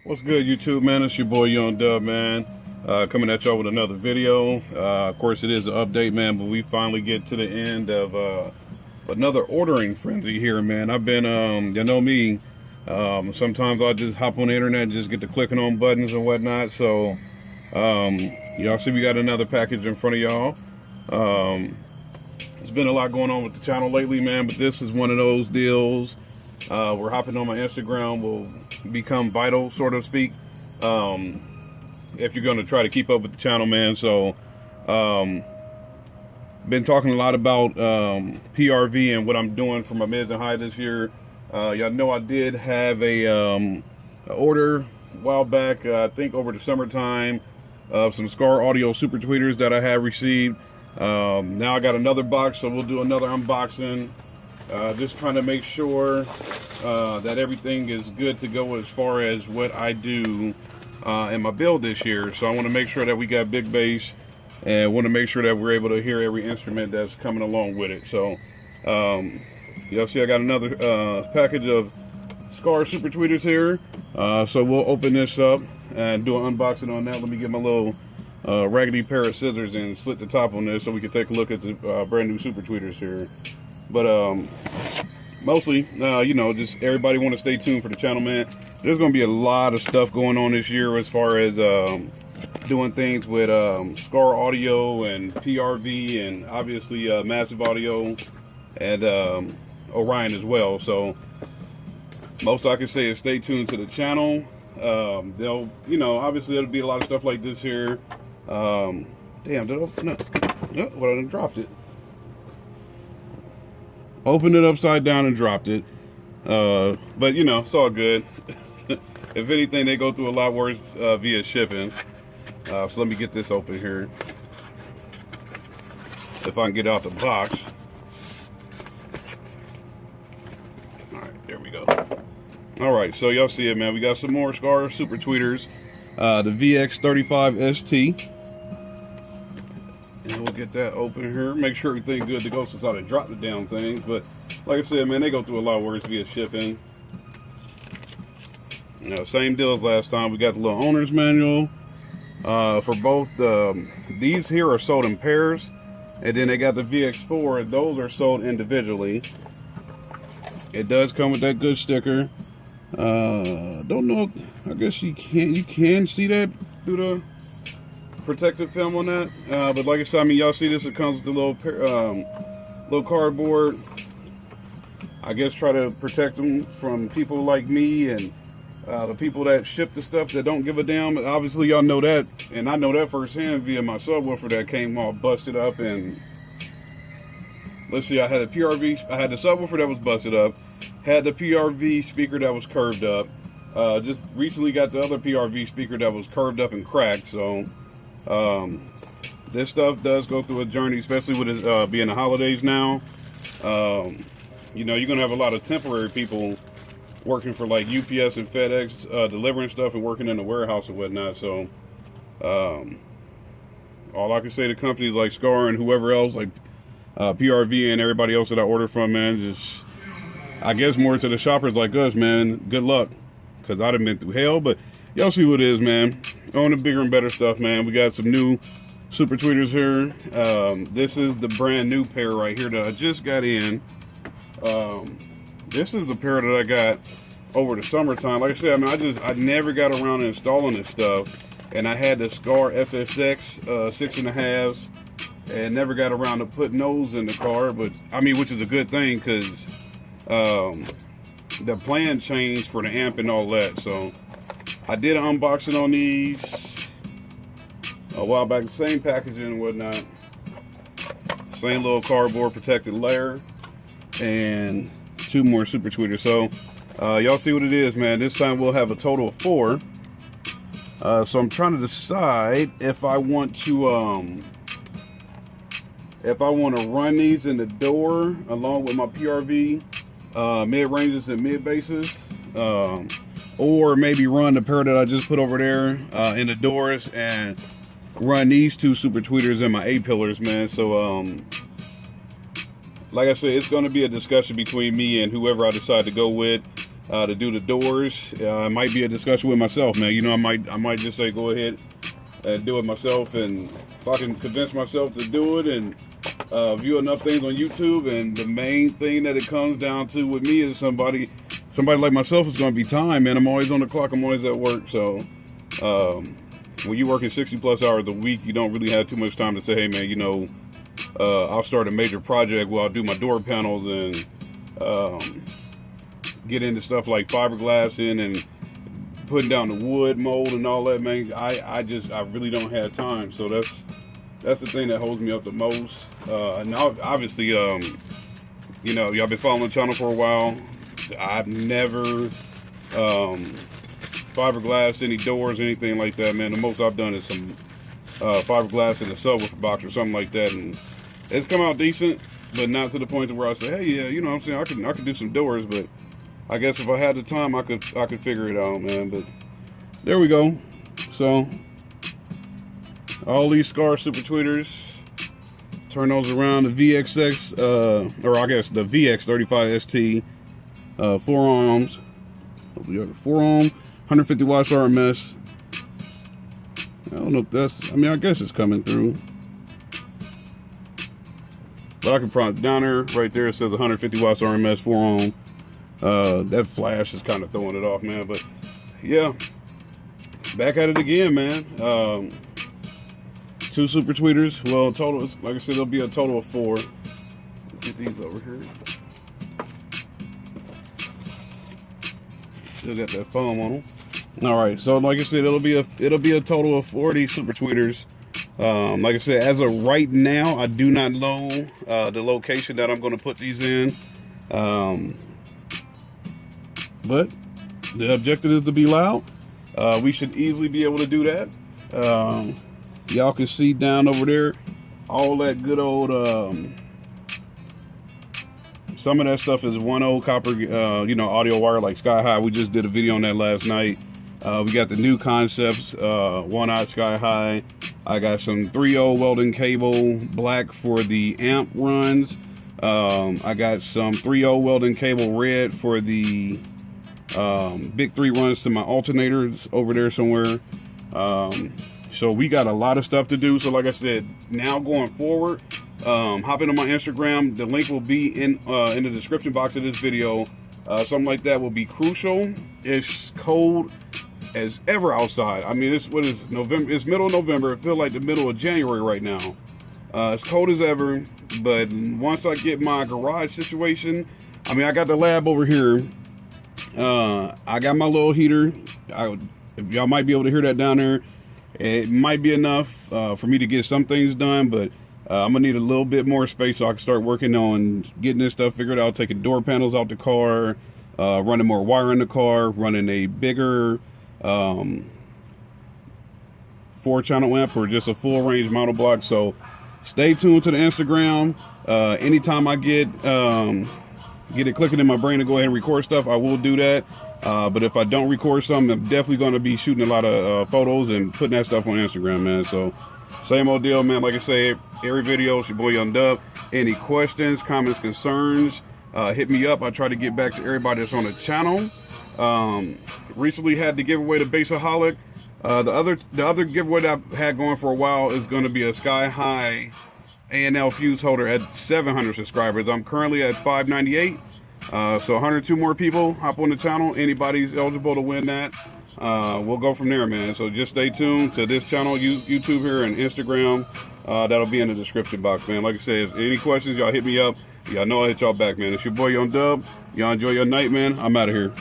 What's good, YouTube, man? It's your boy Young Dub, man. Coming at y'all with another video. Of course, it is an update, man, but we finally get to the end of another ordering frenzy here, man. I've been, you know me, sometimes I'll just hop on the internet and just get to clicking on buttons and whatnot. So, y'all see we got another package in front of y'all. There's been a lot going on with the channel lately, man, but this is one of those deals. We're hopping on my Instagram will become vital, so to speak, if you're going to try to keep up with the channel, man. So been talking a lot about PRV and what I'm doing for my mids and high this year. Y'all know I did have a order a while back, I think over the summertime, of some Skar Audio super tweeters that I have received. Now I got another box, so we'll do another unboxing. Just trying to make sure that everything is good to go as far as what I do in my build this year. So I want to make sure that we got big bass, and want to make sure that we're able to hear every instrument that's coming along with it. So y'all see I got another package of Skar super tweeters here. So we'll open this up and do an unboxing on that. Let me get my little raggedy pair of scissors and slit the top on this so we can take a look at the brand new super tweeters here. But mostly, you know, just everybody want to stay tuned for the channel, man. There's going to be a lot of stuff going on this year as far as doing things with Skar Audio and PRV and obviously Massive Audio and Orion as well. So most I can say is stay tuned to the channel. They'll, you know, obviously there'll be a lot of stuff like this here. Damn, did I? No, well, I done dropped it. Opened it upside down and dropped it. But you know, it's all good. If anything, they go through a lot worse via shipping. So let me get this open here. If I can get out the box. All right, there we go. All right, so y'all see it, man. We got some more Skar super tweeters. The VX35-ST. And we'll get that open here. Make sure everything's good to go since I done dropped the damn things. But like I said, man, they go through a lot worse via shipping. You know, same deal as last time. We got the little owner's manual for both. These here are sold in pairs, and then they got the VX4. Those are sold individually. It does come with that good sticker. Don't know. I guess you can see that through the protective film on that, but like I said, I mean, y'all see this, it comes with a little cardboard. I guess try to protect them from people like me and the people that ship the stuff that don't give a damn. Obviously y'all know that, and I know that firsthand via my subwoofer that came all busted up. And let's see, I had a PRV, I had the subwoofer that was busted up, had the PRV speaker that was curved up, just recently got the other PRV speaker that was curved up and cracked. So this stuff does go through a journey, especially with it being the holidays now. You know, you're gonna have a lot of temporary people working for like UPS and FedEx, delivering stuff and working in the warehouse and whatnot. So all I can say to companies like Skar and whoever else, like PRV and everybody else that I order from, man, just I guess more to the shoppers like us, man, good luck, because I'd have been through hell. But y'all see what it is, man. On the bigger and better stuff, man. We got some new super tweeters here. This is the brand new pair right here that I just got in. This is the pair that I got over the summertime. Like I said, I mean, I never got around to installing this stuff, and I had the Skar FSX 6.5s, and never got around to putting those in the car. But I mean, which is a good thing, because the plan changed for the amp and all that. So I did an unboxing on these a while back, the same packaging and whatnot, same little cardboard protected layer, and two more super tweeters. So y'all see what it is, man. This time we'll have a total of 4. So I'm trying to decide if I want to run these in the door along with my PRV mid ranges and mid basses, or maybe run the pair that I just put over there in the doors and run these two super tweeters in my A-pillars, man. So like I said, it's going to be a discussion between me and whoever I decide to go with. to do the doors. It might be a discussion with myself, man. You know, I might just say go ahead and do it myself, and if I can convince myself to do it and view enough things on YouTube. And the main thing that it comes down to with me is somebody like myself is going to be time, man. I'm always on the clock. I'm always at work. So when you're working 60 plus hours a week, you don't really have too much time to say, hey, man, you know, I'll start a major project where I'll do my door panels and get into stuff like fiberglassing and putting down the wood mold and all that, man. I really don't have time. So that's the thing that holds me up the most. And obviously, you know, y'all been following the channel for a while. I've never fiberglassed any doors, anything like that, man. The most I've done is some fiberglass in a subwoofer box or something like that, and it's come out decent, but not to the point to where I say, hey, yeah, you know what I'm saying, I could do some doors. But I guess if I had the time, I could figure it out, man. But there we go. So all these Skar super tweeters, turn those around. The VXX, or I guess the VX35-ST, 4 ohms, 4 ohm, 150 watts RMS. I don't know if that's, I mean, I guess it's coming through. But I can probably, down there, right there, it says 150 watts RMS, 4 ohm. That flash is kind of throwing it off, man. But yeah, back at it again, man. 2 super tweeters. Well, total, like I said, there'll be a total of 4. Get these over here. Still got that foam on them. All right, so like I said, it'll be a total of 40 super tweeters. Like I said, as of right now, I do not know the location that I'm going to put these in. But the objective is to be loud. We should easily be able to do that. Y'all can see down over there all that good old some of that stuff is 1.0 copper you know, audio wire like Sky High. We just did a video on that last night. We got the new concepts, 1/0 Sky High. I got some 3.0 welding cable black for the amp runs. I got some 3.0 welding cable red for the big 3 runs to my alternators over there somewhere. So we got a lot of stuff to do. So like I said, now going forward, hop into my Instagram. The link will be in the description box of this video. Something like that will be crucial. It's cold as ever outside. I mean, it's, what is November? It's middle of November. It feels like the middle of January right now. It's cold as ever, but once I get my garage situation, I mean, I got the lab over here. I got my little heater. Y'all might be able to hear that down there. It might be enough for me to get some things done, but I'm gonna need a little bit more space so I can start working on getting this stuff figured out, taking door panels out the car, running more wire in the car, running a bigger 4-channel amp or just a full range mono block. So stay tuned to the Instagram. Anytime I get it clicking in my brain to go ahead and record stuff, I will do that. But if I don't record something, I'm definitely going to be shooting a lot of photos and putting that stuff on Instagram, man. So same old deal, man. Like I say, every video, it's your boy Young Dub. Any questions, comments, concerns, hit me up. I try to get back to everybody that's on the channel. Recently had to give away the Bassaholic. The other giveaway that I've had going for a while is going to be a Sky High A&L fuse holder at 700 subscribers. I'm currently at 598. So 102 more people hop on the channel. Anybody's eligible to win that. We'll go from there, man. So just stay tuned to this channel, YouTube here and Instagram. That'll be in the description box, man. Like I said, if any questions, y'all hit me up. Y'all know I hit y'all back, man. It's your boy Young Dub. Y'all enjoy your night, man. I'm out of here.